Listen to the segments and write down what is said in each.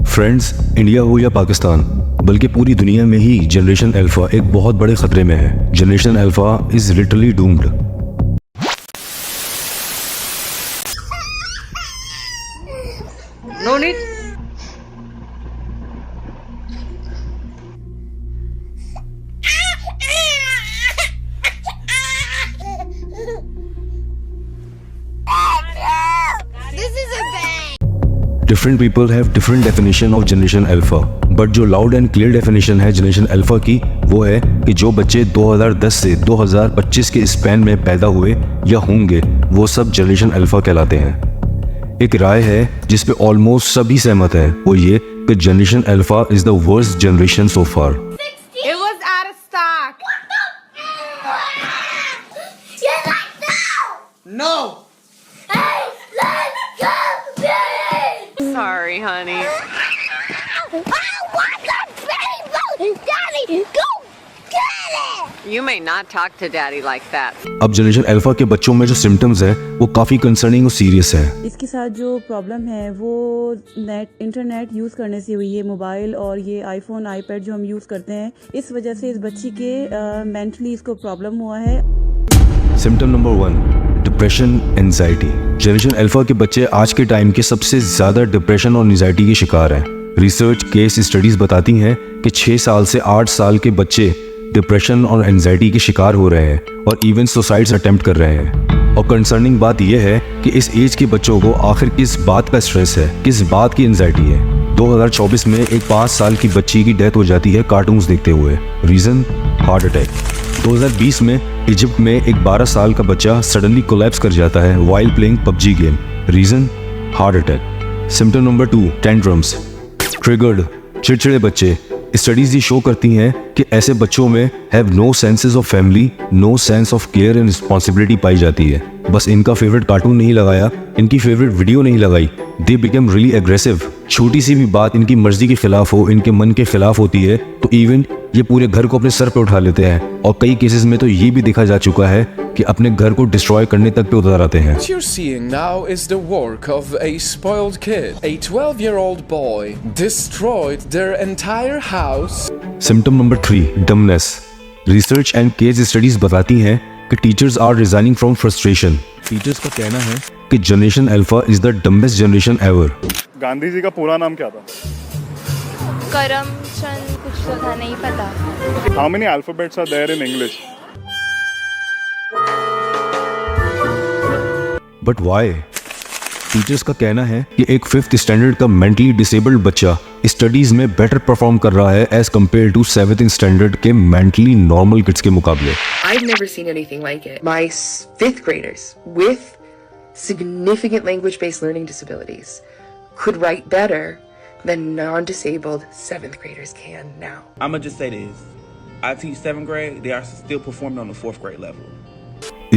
Friends, India हो या पाकिस्तान, बल्कि पूरी दुनिया में ही जनरेशन अल्फा एक बहुत बड़े खतरे में है। Generation alpha is literally doomed. No need. This is a bang. Different people have different definition of generation alpha, but जो लाउड एंड क्लियर डेफिनेशन है जनरेशन अल्फा की वो है कि जो बच्चे 2010 से 2025 के स्पैन में पैदा हुए या होंगे वो सब जनरेशन अल्फा कहलाते हैं। एक राय है जिस पे ऑलमोस्ट सभी सहमत हैं, वो ये कि generation alpha is the worst generation so far. It was out of stock. You like no? No. Hey, let's go, baby. Sorry, honey. I want the baby. Daddy, go get it. You may not talk to daddy like that. अब generation alpha के बच्चों में जो symptoms हैं वो काफ़ी concerning और serious है। इसके साथ जो प्रॉब्लम है वो इंटरनेट यूज़ करने से हुई है। मोबाइल और ये आईफोन आईपैड जो हम यूज़ करते हैं, इस वजह से इस बच्ची के मेंटली इसको प्रॉब्लम हुआ है। Symptom number 1, depression, anxiety. Generation alpha के बच्चे आज के टाइम के सबसे ज़्यादा डिप्रेशन और एंजाइटी के शिकार हैं। रिसर्च केस स्टडीज़ बताती हैं कि 6 साल से 8 साल के बच्चे डिप्रेशन और एंजाइटी के शिकार हो रहे हैं और इवन सुसाइड्स अटेम्प्ट कर रहे हैं। और कंसर्निंग बात यह है कि इस एज के बच्चों को आखिर किस बात का स्ट्रेस है, किस बात की एंजाइटी है। 2024 में एक 5 साल की बच्ची की डेथ हो जाती है कार्टून्स देखते हुए। Reason, heart attack. 2020 में इजिप्ट में एक 12 साल का बच्चा सडनली कोलैप्स कर जाता है while playing PUBG game. Reason, heart attack. Symptom number 2, tantrums. Triggered, चिड़चिड़े बच्चे। स्टडीज ये शो करती हैं कि ऐसे बच्चों में have no senses of family, no sense of care and responsibility पाई जाती है। बस इनका फेवरेट कार्टून नहीं लगाया, इनकी फेवरेट वीडियो नहीं लगाई, दे बिकम रियली एग्रेसिव। छोटी सी भी बात इनकी मर्जी के खिलाफ हो, इनके मन के खिलाफ होती है तो इवन ये पूरे घर को अपने सर पे उठा लेते हैं। और कई केसेस में तो ये भी देखा जा चुका है कि अपने घर को डिस्ट्रॉय करने तक पे उतर आते हैं। What you're seeing now is the work of a spoiled kid. A 12-year-old boy destroyed their entire house. Symptom number 3, dumbness. Research and case studies बताती हैं कि teachers are resigning from frustration. Teachers का कहना है कि generation alpha is the dumbest generation ever. Gandhi ji का पूरा नाम क्या था? करमचंद कुछ तो था, नहीं पता। How many alphabets are there in English? But why? Teachers का कहना है कि एक 5th स्टैंडर्ड का मेंटली डिसेबल्ड बच्चा स्टडीज में बेटर परफॉर्म कर रहा है as compared to 7th standard के मेंटली नॉर्मल किड्स के मुकाबले। I've never seen anything like it. My 5th graders with significant language-based learning disabilities could write better than non-disabled 7th graders can now. I'm gonna just say this. I teach 7th grade, they are still performing on the 4th grade level.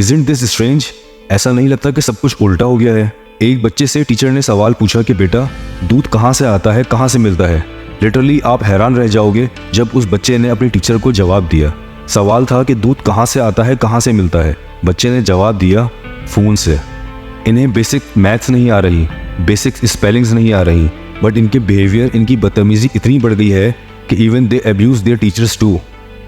Isn't this strange? ऐसा नहीं लगता कि सब कुछ उल्टा हो गया है? एक बच्चे से टीचर ने सवाल पूछा कि बेटा दूध कहाँ से आता है, कहाँ से मिलता है। लिटरली आप हैरान रह जाओगे जब उस बच्चे ने अपनी टीचर को जवाब दिया। सवाल था कि दूध कहाँ से आता है, कहाँ से मिलता है। बच्चे ने जवाब दिया, फ़ोन से। इन्हें बेसिक मैथ्स नहीं आ रही, बेसिक स्पेलिंग्स नहीं आ रही, बट इनके बिहेवियर, इनकी बदतमीजी इतनी बढ़ गई है कि even they abuse their teachers too.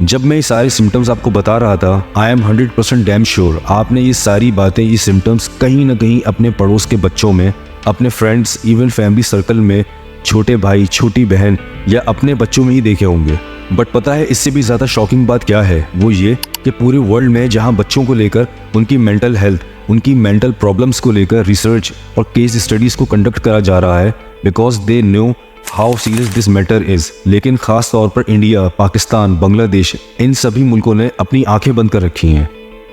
जब मैं ये सारे सिम्टम्स आपको बता रहा था, आई एम 100% डैम श्योर आपने ये सारी बातें, ये सिम्टम्स कहीं ना कहीं अपने पड़ोस के बच्चों में, अपने फ्रेंड्स, इवन फैमिली सर्कल में, छोटे भाई, छोटी बहन या अपने बच्चों में ही देखे होंगे। बट पता है इससे भी ज़्यादा शॉकिंग बात क्या है? वो ये कि पूरे वर्ल्ड में जहाँ बच्चों को लेकर उनकी मेंटल हेल्थ, उनकी मेंटल प्रॉब्लम्स को लेकर रिसर्च और केस स्टडीज़ को कंडक्ट करा जा रहा है because they know how serious this matter is. लेकिन ख़ास तौर पर इंडिया, पाकिस्तान, बांग्लादेश, इन सभी मुल्कों ने अपनी आंखें बंद कर रखी हैं।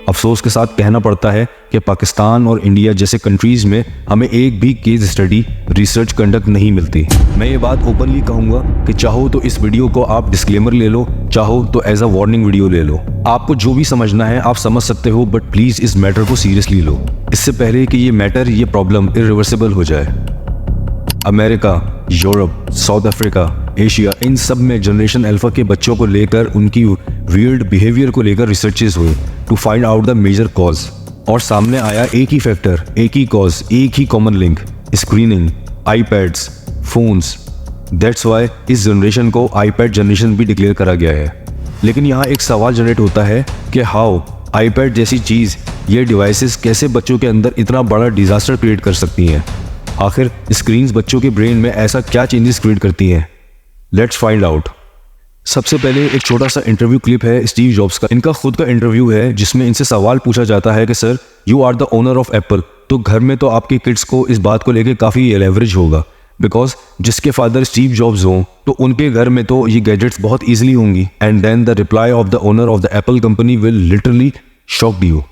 अफसोस के साथ कहना पड़ता है कि पाकिस्तान और इंडिया जैसे कंट्रीज़ में हमें एक भी केस स्टडी, रिसर्च कंडक्ट नहीं मिलती। मैं ये बात ओपनली कहूँगा कि चाहो तो इस वीडियो को आप डिस्क्लेमर ले लो, चाहो तो एज अ वार्निंग वीडियो ले लो। आपको जो भी समझना है आप समझ सकते हो, बट प्लीज़ इस मैटर को सीरियसली लो, इससे पहले कि ये मैटर, ये प्रॉब्लम इरिवर्सिबल हो जाए। America, Europe, South Africa, Asia, इन सब में जनरेशन अल्फा के बच्चों को लेकर उनकी वियर्ड बिहेवियर को लेकर रिसर्चेस हुए to find out the major cause. और सामने आया एक ही फैक्टर, एक ही कॉज, एक ही common link, screening, iPads, phones. That's why इस जनरेशन को आईपैड जनरेशन भी डिक्लेयर करा गया है। लेकिन यहाँ एक सवाल जनरेट होता है कि हाउ आईपैड जैसी चीज़, ये डिवाइसेस कैसे बच्चों के अंदर इतना बड़ा डिजास्टर क्रिएट कर सकती हैं। आखिर स्क्रीन्स बच्चों के ब्रेन में ऐसा क्या चेंजेस क्रिएट करती हैं? Let's find out. सबसे पहले एक छोटा सा इंटरव्यू क्लिप है स्टीव जॉब्स का। इनका खुद का इंटरव्यू है जिसमें इनसे सवाल पूछा जाता है कि sir you are the owner of Apple, तो घर में तो आपके किड्स को इस बात को लेकर काफ़ी लेवरेज होगा, बिकॉज जिसके फादर स्टीव जॉब्स हों तो उनके घर में तो ये गैजेट्स बहुत ईजिली होंगी। And then the reply of the owner of the Apple company will literally shock you.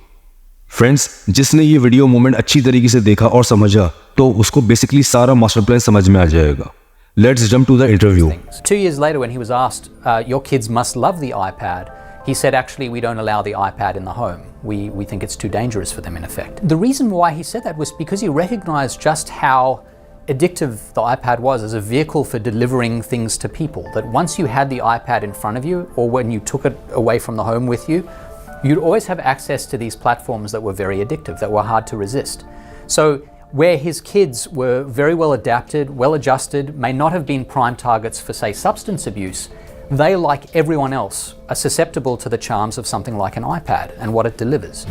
Friends, जिसने ये वीडियो मोमेंट अच्छी तरीके से देखा और समझा तो उसको बेसिकली सारा मास्टर प्लान समझ में आ जाएगा। Let's jump to the interview. 2 years later, when he was asked, your kids must love the iPad, he said, actually, we don't allow the iPad in the home. We think it's too dangerous for them, in effect. The reason why he said that was because he recognized just how addictive the iPad was as a vehicle for delivering things to people. That once you had the iPad in front of you, or when you took it away from the home with you, you'd always have access to these platforms that were very addictive, that were hard to resist. So where his kids were very well adapted, well adjusted, may not have been prime targets for, say, substance abuse, they, like everyone else, are susceptible to the charms of something like an iPad and what it delivers.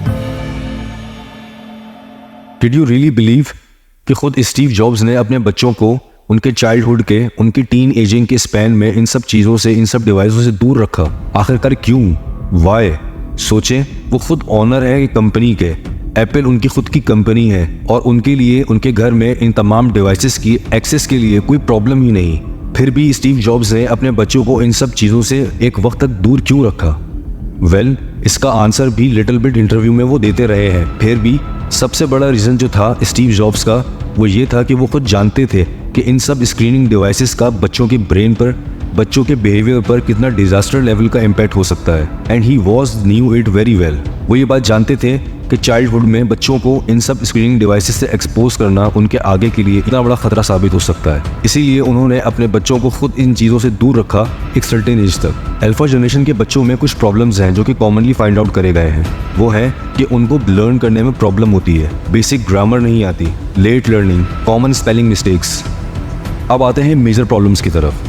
Did you really believe कि खुद Steve jobs ने अपने बच्चों को उनके childhood के, उनकी tin ageing के स्पैन में इन सब चीज़ों से, इन सब डिवाइसों से दूर रखा? आखिरकार क्यों? वाई? सोचें, वो खुद ऑनर है कंपनी के। एप्पल उनकी खुद की कंपनी है और उनके लिए उनके घर में इन तमाम डिवाइसेस की एक्सेस के लिए कोई प्रॉब्लम ही नहीं। फिर भी स्टीव जॉब्स ने अपने बच्चों को इन सब चीज़ों से एक वक्त तक दूर क्यों रखा? वेल, इसका आंसर भी लिटिल बिट इंटरव्यू में वो देते रहे हैं। फिर भी सबसे बड़ा रीज़न जो था स्टीव जॉब्स का वो ये था कि वो खुद जानते थे कि इन सब स्क्रीनिंग डिवाइसेस का बच्चों के ब्रेन पर, बच्चों के बिहेवियर पर कितना डिजास्टर लेवल का इम्पैक्ट हो सकता है। And he was knew it very well. वो ये बात जानते थे कि चाइल्डहुड में बच्चों को इन सब स्क्रीनिंग डिवाइसेस से एक्सपोज करना उनके आगे के लिए इतना बड़ा खतरा साबित हो सकता है। इसीलिए उन्होंने अपने बच्चों को खुद इन चीज़ों से दूर रखा एक सर्टेन एज तक। अल्फा जनरेशन के बच्चों में कुछ प्रॉब्लम्स हैं जो कि कॉमनली फाइंड आउट करे गए हैं। वो है कि उनको लर्न करने में प्रॉब्लम होती है, बेसिक ग्रामर नहीं आती, late learning, common spelling mistakes. अब आते हैं मेजर प्रॉब्लम्स की तरफ।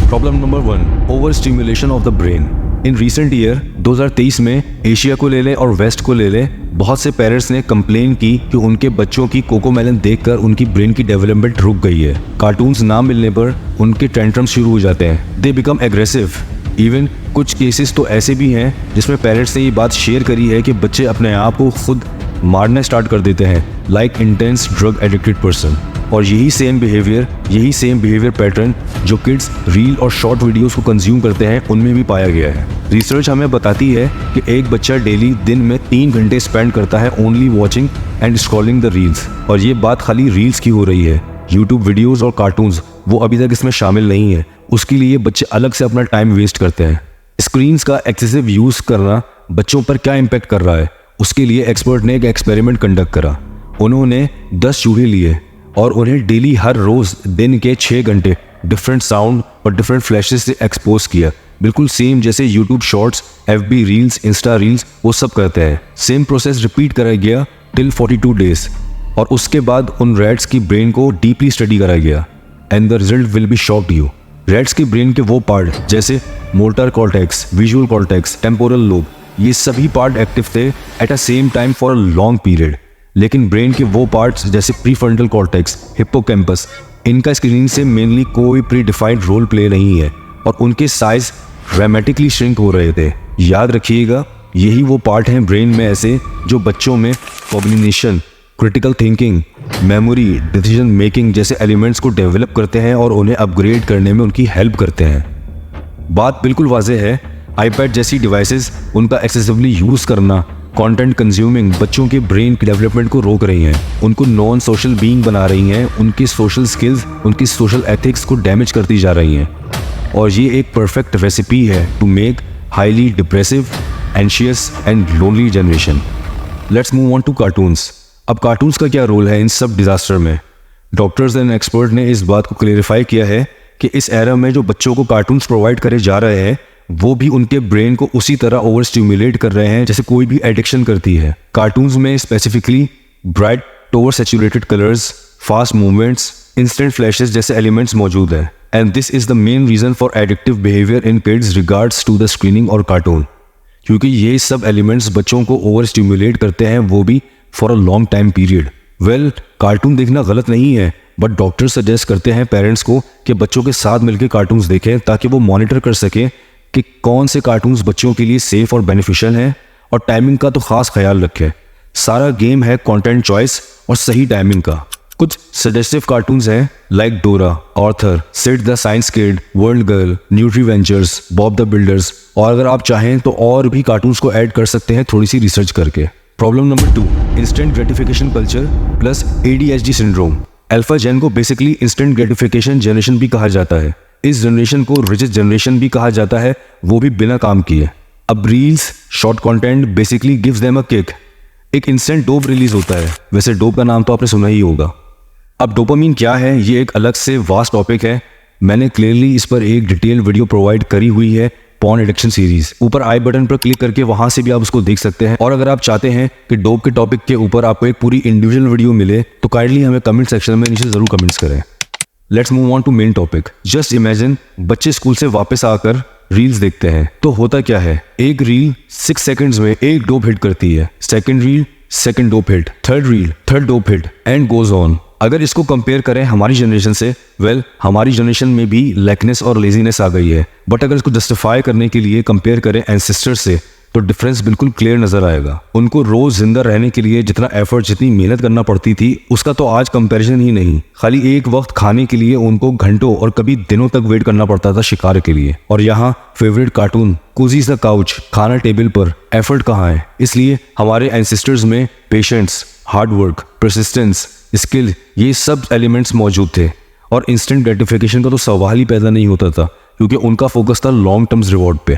Problem number 1, over stimulation of the brain. In recent year 2023 में एशिया को ले लें और वेस्ट को ले लें, बहुत से पेरेंट्स ने कंप्लेन की कि उनके बच्चों की कोकोमेलन देखकर उनकी ब्रेन की डेवलपमेंट रुक गई है। कार्टून्स ना मिलने पर उनके टेंट्रम्स शुरू हो जाते हैं, दे बिकम एग्रेसिव। इवन कुछ केसेस तो ऐसे भी हैं जिसमें पेरेंट्स ने ये बात शेयर करी है कि बच्चे अपने आप को खुद मारना स्टार्ट कर देते हैं, like intense drug addicted person. और यही सेम बिहेवियर पैटर्न जो किड्स रील और शॉर्ट वीडियोस को कंज्यूम करते हैं उनमें भी पाया गया है। रिसर्च हमें बताती है कि एक बच्चा डेली दिन में 3 घंटे स्पेंड करता है only watching and scrolling the reels. और ये बात खाली रील्स की हो रही है, यूट्यूब वीडियोज़ और कार्टून्स वो अभी तक इसमें शामिल नहीं है। उसके लिए बच्चे अलग से अपना टाइम वेस्ट करते हैं। स्क्रीन्स का एक्सेसिव यूज़ करना बच्चों पर क्या इम्पैक्ट कर रहा है, उसके लिए एक्सपर्ट ने एक एक्सपेरिमेंट कंडक्ट करा। उन्होंने 10 चूहे लिए और उन्हें डेली हर रोज़ दिन के 6 घंटे डिफरेंट साउंड और डिफरेंट फ्लैशेस से एक्सपोज किया, बिल्कुल सेम जैसे YouTube shorts, FB reels, Insta reels वो सब करते हैं। सेम प्रोसेस रिपीट करा गया टिल 42 डेज और उसके बाद उन रैट्स की ब्रेन को डीपली स्टडी करा गया and the result will be shocked you. Rats के ब्रेन के वो पार्ट जैसे motor cortex, visual cortex, temporal lobe, ये सभी पार्ट एक्टिव थे at a same time for a long period. लेकिन ब्रेन के वो पार्ट्स जैसे प्रीफ्रंटल कॉर्टेक्स, हिप्पोकैम्पस, इनका स्क्रीनिंग से मेनली कोई प्री डिफाइंड रोल प्ले नहीं है और उनके साइज ड्रामेटिकली श्रिंक हो रहे थे। याद रखिएगा, यही वो पार्ट हैं ब्रेन में ऐसे जो बच्चों में cognition, critical thinking, memory, decision making जैसे एलिमेंट्स को डेवलप करते हैं और उन्हें अपग्रेड करने में उनकी हेल्प करते हैं। बात बिल्कुल वाज़ेह है, आईपैड जैसी डिवाइसेस उनका एक्सेसिवली यूज़ करना, कंटेंट कंज्यूमिंग बच्चों के ब्रेन की डेवलपमेंट को रोक रही हैं, उनको नॉन सोशल बीइंग बना रही हैं, उनकी सोशल स्किल्स, उनकी सोशल एथिक्स को डैमेज करती जा रही हैं। और ये एक परफेक्ट रेसिपी है to make highly depressive, anxious and lonely generation. Let's move on to cartoons. अब कार्टून्स का क्या रोल है इन सब डिजास्टर में? डॉक्टर्स एंड एक्सपर्ट ने इस बात को क्लेरिफाई किया है कि इस एरा में जो बच्चों को कार्टून्स प्रोवाइड करे जा रहे हैं वो भी उनके ब्रेन को उसी तरह ओवर स्टिमुलेट कर रहे हैं जैसे कोई भी एडिक्शन करती है। कार्टून्स में specifically bright over saturated colours, fast movements, instant flashes जैसे एलिमेंट्स मौजूद हैं। And this is the main reason for addictive behaviour in kids regards to the screening और कार्टून, क्योंकि ये सब एलिमेंट्स बच्चों को ओवर स्टिमुलेट करते हैं, वो भी for a long time period. Well, cartoon देखना गलत नहीं है, बट डॉक्टर सजेस्ट करते हैं पेरेंट्स को कि बच्चों के साथ मिलकर कार्टून्स देखें ताकि वो मॉनिटर कर सकें कि कौन से कार्टून्स बच्चों के लिए सेफ और बेनिफिशियल हैं, और टाइमिंग का तो खास ख्याल रखें। सारा गेम है कंटेंट चॉइस और सही टाइमिंग का। कुछ सजेस्टिव कार्टून्स हैं like Dora, Arthur, Sid the Science Kid, World Girl, Nutri Ventures, Bob the Builders, और अगर आप चाहें तो और भी कार्टून्स को ऐड कर सकते हैं थोड़ी सी रिसर्च करके। Problem number 2, instant gratification culture plus ADHD syndrome. Alpha gen को बेसिकली इंस्टेंट ग्रेटिफिकेशन जनरेशन भी कहा जाता है। इस जनरेशन को रिचेस्ट जनरेशन भी कहा जाता है, वो भी बिना काम किए। अब reels, short content basically gives them a kick. एक इंस्टेंट डोप रिलीज होता है, वैसे डोप का नाम तो आपने सुना ही होगा। अब डोपामीन क्या है, ये एक अलग से वास्ट टॉपिक है। मैंने क्लियरली इस पर एक डिटेल वीडियो प्रोवाइड करी हुई है, पॉर्न एडिक्शन सीरीज। ऊपर आई बटन पर क्लिक करके वहां से भी आप उसको देख सकते हैं। और अगर आप चाहते हैं कि डोप के टॉपिक के ऊपर आपको एक पूरी इंडिविजुअल वीडियो मिले तो काइंडली हमें कमेंट सेक्शन में नीचे जरूर कमेंट्स करें। Let's move on to main topic. Just imagine बच्चे स्कूल से वापस आकर रील्स देखते हैं, तो होता क्या है, एक रील 6 सेकंड्स में एक डोप हिट करती है, second reel second dope hit, third reel third dope hit, and goes on. अगर इसको कंपेयर करें हमारी जनरेशन से, वेल हमारी जनरेशन में भी लैकनेस और लेजीनेस आ गई है, बट अगर इसको जस्टिफाई करने के लिए कंपेयर करें एंसेस्टर्स से तो डिफरेंस बिल्कुल क्लियर नजर आएगा। उनको रोज जिंदा रहने के लिए जितना एफर्ट, जितनी मेहनत करना पड़ती थी, उसका तो आज कंपैरिजन ही नहीं। खाली एक वक्त खाने के लिए उनको घंटों और कभी दिनों तक वेट करना पड़ता था शिकार के लिए। और यहाँ favourite cartoon cosy the couch, खाना टेबल पर, एफर्ट कहाँ है। इसलिए हमारे एंसेस्टर्स में पेशेंस, हार्डवर्क, परसिस्टेंस, स्किल, ये सब एलिमेंट्स मौजूद थे। और इंस्टेंट ग्रेटिफिकेशन का तो सवाल ही पैदा नहीं होता था, क्योंकि उनका फोकस था लॉन्ग टर्म्स रिवॉर्ड पे,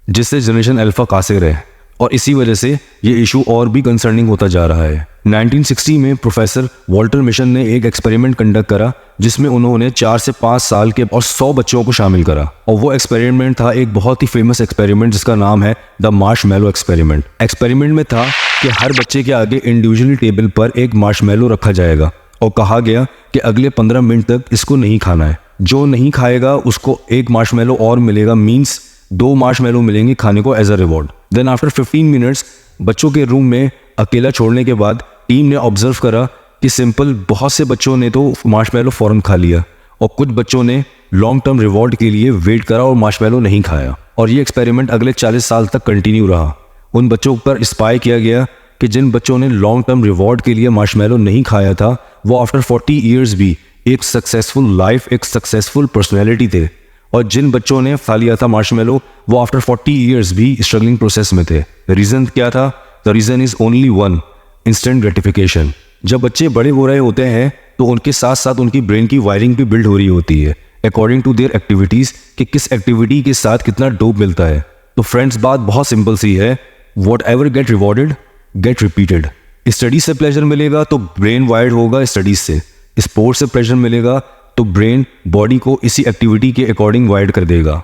जिससे जनरेशन अल्फा कासिर है। और इसी वजह से ये इशू और भी कंसर्निंग होता जा रहा है। 1960 में प्रोफेसर वॉल्टर मिशन ने एक एक्सपेरिमेंट कंडक्ट करा, जिसमें उन्होंने 4 से 5 साल के और 100 बच्चों को शामिल करा। और वो एक्सपेरिमेंट था एक बहुत ही फेमस एक्सपेरिमेंट जिसका नाम है द मार्शमैलो एक्सपेरिमेंट। एक्सपेरिमेंट में था कि हर बच्चे के आगे इंडिविजुअली टेबल पर एक मार्शमैलो रखा जाएगा और कहा गया कि अगले 15 मिनट तक इसको नहीं खाना है। जो नहीं खाएगा उसको एक मार्शमैलो और मिलेगा, मीन्स 2 मार्शमैलो मिलेंगे खाने को as a reward. Then after 15 minutes बच्चों के रूम में अकेला छोड़ने के बाद टीम ने ऑब्जर्व करा कि सिंपल बहुत से बच्चों ने तो मार्शमैलो फौरन खा लिया और कुछ बच्चों ने लॉन्ग टर्म रिवॉर्ड के लिए वेट करा और मार्शमैलो नहीं खाया। और ये एक्सपेरिमेंट अगले 40 साल तक कंटिन्यू रहा। उन बच्चों पर स्पाई किया गया कि जिन बच्चों ने लॉन्ग टर्म रिवॉर्ड के लिए मार्शमैलो नहीं खाया था, वो आफ्टर 40 ईयर्स भी एक सक्सेसफुल लाइफ, एक सक्सेसफुल पर्सनैलिटी थे। और जिन बच्चों ने खा लिया था मार्शमैलो, वो आफ्टर 40 ईयर्स भी स्ट्रगलिंग प्रोसेस में थे। रीजन क्या था? The reason is only one, instant gratification. जब बच्चे बड़े हो रहे होते हैं तो उनके साथ साथ उनकी ब्रेन की वायरिंग भी बिल्ड हो रही होती है अकॉर्डिंग टू देयर एक्टिविटीज, कि किस एक्टिविटी के साथ कितना डोप मिलता है। तो फ्रेंड्स, बात बहुत सिंपल सी है, whatever get rewarded get repeated. Study से प्लेजर मिलेगा तो ब्रेन वायर्ड होगा स्टडीज से, स्पोर्ट्स से प्लेजर मिलेगा तो ब्रेन बॉडी को इसी एक्टिविटी के अकॉर्डिंग वायर्ड कर देगा।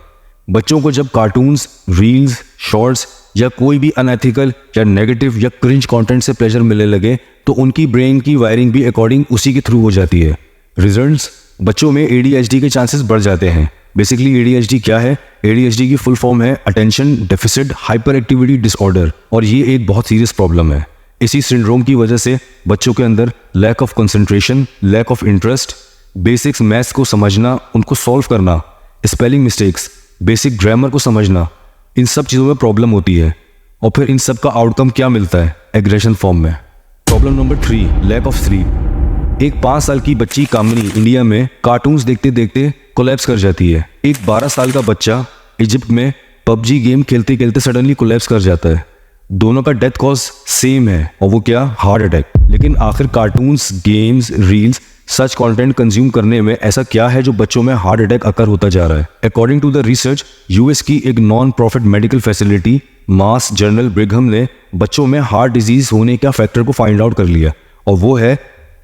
बच्चों को जब कार्टून्स, रील्स, शॉर्ट्स या कोई भी अनएथिकल या नेगेटिव या क्रिंज कंटेंट से प्लेजर मिलने लगे तो उनकी ब्रेन की वायरिंग भी अकॉर्डिंग उसी के थ्रू हो जाती है। रिजल्ट्स, बच्चों में ADHD के चांसेस बढ़ जाते हैं। बेसिकली ADHD क्या है? ADHD की फुल फॉर्म है attention deficit hyper activity disorder, और ये एक बहुत सीरियस प्रॉब्लम है। इसी सिंड्रोम की वजह से बच्चों के अंदर lack of concentration, lack of interest, basics maths को समझना, उनको सॉल्व करना, स्पेलिंग मिस्टेक्स, बेसिक ग्रामर को समझना, इन सब चीज़ों में प्रॉब्लम होती है। और फिर इन सब का आउटकम क्या मिलता है? एग्रेशन फॉर्म में। Problem number 3, lack of sleep. एक 5 साल की बच्ची कामनी इंडिया में कार्टून्स देखते देखते कोलैप्स कर जाती है। एक 12 साल का बच्चा इजिप्ट में PUBG गेम खेलते खेलते सडनली कोलैप्स कर जाता है। दोनों का डेथ कॉज सेम है, और वो क्या? Heart attack. लेकिन आखिर cartoons, games, reels, such content consume करने में ऐसा क्या है जो बच्चों में हार्ट अटैक अकर होता जा रहा है? According to the research, US की एक non profit medical facility Mass General Brigham ने बच्चों में हार्ट डिजीज होने का फैक्टर को फाइंड आउट कर लिया, और वो है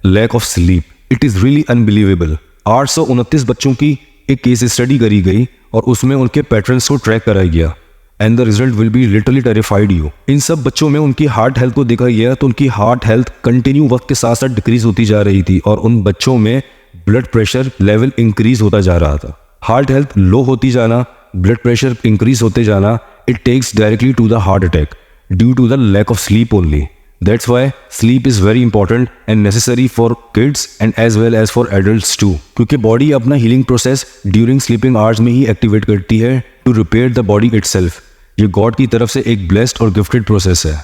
lack of sleep. It is really unbelievable. 829 बच्चों की एक केस स्टडी करी गई और उसमें उनके पैटर्न्स को ट्रैक कराया गया, and the result will be literally terrified you. इन सब बच्चों में उनकी हार्ट हेल्थ को देखा गया तो उनकी हार्ट हेल्थ कंटिन्यू वक्त के साथ साथ डिक्रीज होती जा रही थी, और उन बच्चों में ब्लड प्रेशर लेवल इंक्रीज होता जा रहा था। हार्ट हेल्थ लो होती जाना, ब्लड प्रेशर इंक्रीज होते जाना, it takes directly to the heart attack due to the lack of sleep only. That's why sleep is very important and necessary for kids and as well as for adults too. क्योंकि body अपना healing process during sleeping hours में ही activate करती है to repair the body itself. ये God की तरफ से एक ब्लेस्ड और गिफ्टेड प्रोसेस है.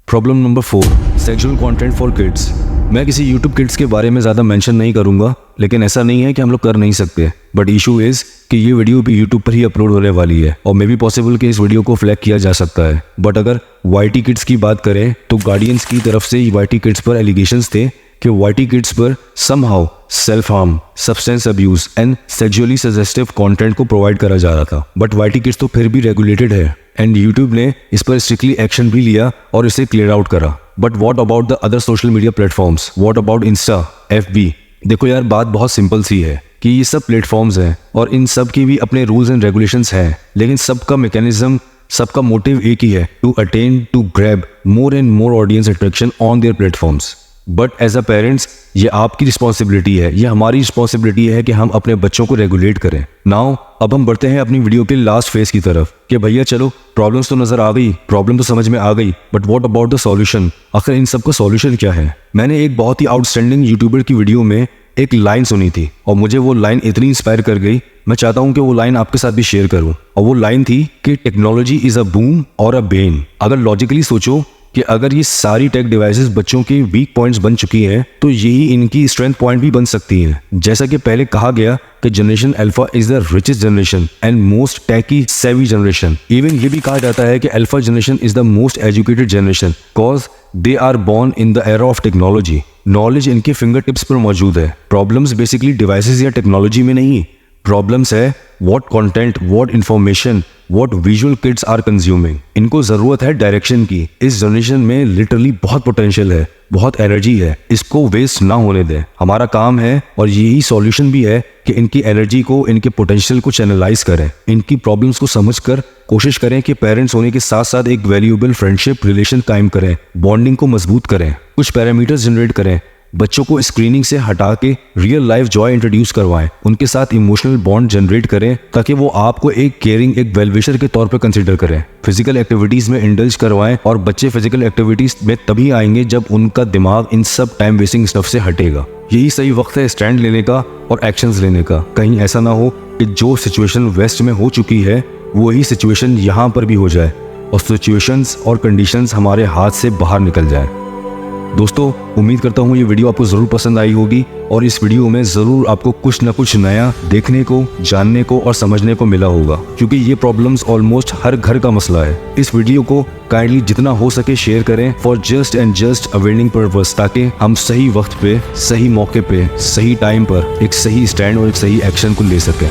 Problem number 4, sexual content for kids. मैं किसी यूट्यूब किड्स के बारे में ज़्यादा मेंशन नहीं करूंगा, लेकिन ऐसा नहीं है कि हम लोग कर नहीं सकते. बट इशू इज़ कि ये वीडियो भी यूट्यूब पर ही अपलोड होने वाली है और मे बी पॉसिबल कि इस वीडियो को फ्लैग किया जा सकता है. बट अगर वाईटी किड्स की बात करें तो गार्डियंस की तरफ से वाईटी किड्स पर एलिगेशंस थे कि वाईटी किड्स पर somehow self harm, substance abuse and sexually suggestive content को प्रोवाइड करा जा रहा था. बट वाईटी किड्स तो फिर भी रेगुलेटेड है एंड यूट्यूब ने इस पर स्ट्रिक्टली एक्शन भी लिया और इसे क्लियर आउट करा. But what about the other social media platforms? What about Insta, FB? देखो यार, बात बहुत सिंपल सी है कि ये सब प्लेटफॉर्म्स हैं और इन सब के भी अपने रूल्स एंड रेगुलेशंस हैं, लेकिन सबका मैकेनिज्म, सबका मोटिव एक ही है, to attain to grab more and more audience attraction on their platforms. But as a parents ये आपकी रिस्पॉन्सिबिलिटी है, ये हमारी रिस्पॉन्सिबिलिटी है कि हम अपने बच्चों को रेगुलेट करें. नाउ अब हम बढ़ते हैं अपनी वीडियो के लास्ट फेज की तरफ कि भैया चलो प्रॉब्लम्स तो नज़र आ गई, प्रॉब्लम तो समझ में आ गई, but what about the solution? आखिर इन सब का सॉल्यूशन क्या है? मैंने एक बहुत ही आउटस्टैंडिंग यूट्यूबर की वीडियो में एक लाइन सुनी थी और मुझे वो लाइन इतनी इंस्पायर कर गई, मैं चाहता हूँ कि वो लाइन आपके साथ भी शेयर करूँ. और वो लाइन थी कि टेक्नोलॉजी इज़ अ बूम और अ बेन. अगर लॉजिकली सोचो कि अगर ये सारी टेक डिवाइसेस बच्चों के वीक पॉइंट्स बन चुकी हैं तो यही इनकी स्ट्रेंथ पॉइंट भी बन सकती हैं. जैसा कि पहले कहा गया कि generation alpha is the richest generation and most techy savvy generation. Even ये भी कहा जाता है कि alpha generation is the most educated generation cause they are born in the era of technology. Knowledge इनके फिंगर टिप्स पर मौजूद है. प्रॉब्लम्स बेसिकली डिवाइसेस या टेक्नोलॉजी में नहीं, प्रॉब्लम्स है what content, what information, what visual kids are consuming. इनको जरूरत है डायरेक्शन की. इस जनरेशन में लिटरली बहुत पोटेंशियल है, बहुत एनर्जी है, इसको वेस्ट ना होने दें. हमारा काम है और यही सॉल्यूशन भी है कि इनकी एनर्जी को, इनके पोटेंशियल को चैनलाइज करें, इनकी प्रॉब्लम्स को समझकर कोशिश करें कि पेरेंट्स होने के साथ साथ एक वैल्यूएबल फ्रेंडशिप रिलेशन कायम करें, बॉन्डिंग को मजबूत करें, कुछ पैरामीटर्स जनरेट करें, बच्चों को स्क्रीनिंग से हटा के रियल लाइफ जॉय इंट्रोड्यूस करवाएं, उनके साथ इमोशनल बॉन्ड जनरेट करें ताकि वो आपको एक केयरिंग, एक वेलविशर के तौर पर कंसीडर करें. फिजिकल एक्टिविटीज में इंडल्ज करवाएं और बच्चे फिजिकल एक्टिविटीज में तभी आएंगे जब उनका दिमाग इन सब टाइम वेस्टिंग स्टफ से हटेगा. यही सही वक्त है स्टैंड लेने का और एक्शंस लेने का. कहीं ऐसा ना हो कि जो सिचुएशन वेस्ट में हो चुकी है वही सिचुएशन यहाँ पर भी हो जाए और सिचुएशंस और कंडीशंस हमारे हाथ से बाहर निकल जाए. दोस्तों, उम्मीद करता हूँ ये वीडियो आपको ज़रूर पसंद आई होगी और इस वीडियो में ज़रूर आपको कुछ ना कुछ नया देखने को, जानने को और समझने को मिला होगा, क्योंकि ये प्रॉब्लम्स ऑलमोस्ट हर घर का मसला है. इस वीडियो को काइंडली जितना हो सके शेयर करें for just and just awarening purpose, ताकि हम सही वक्त पे, सही मौके पे, सही टाइम पर एक सही स्टैंड और एक सही एक्शन को ले सकें.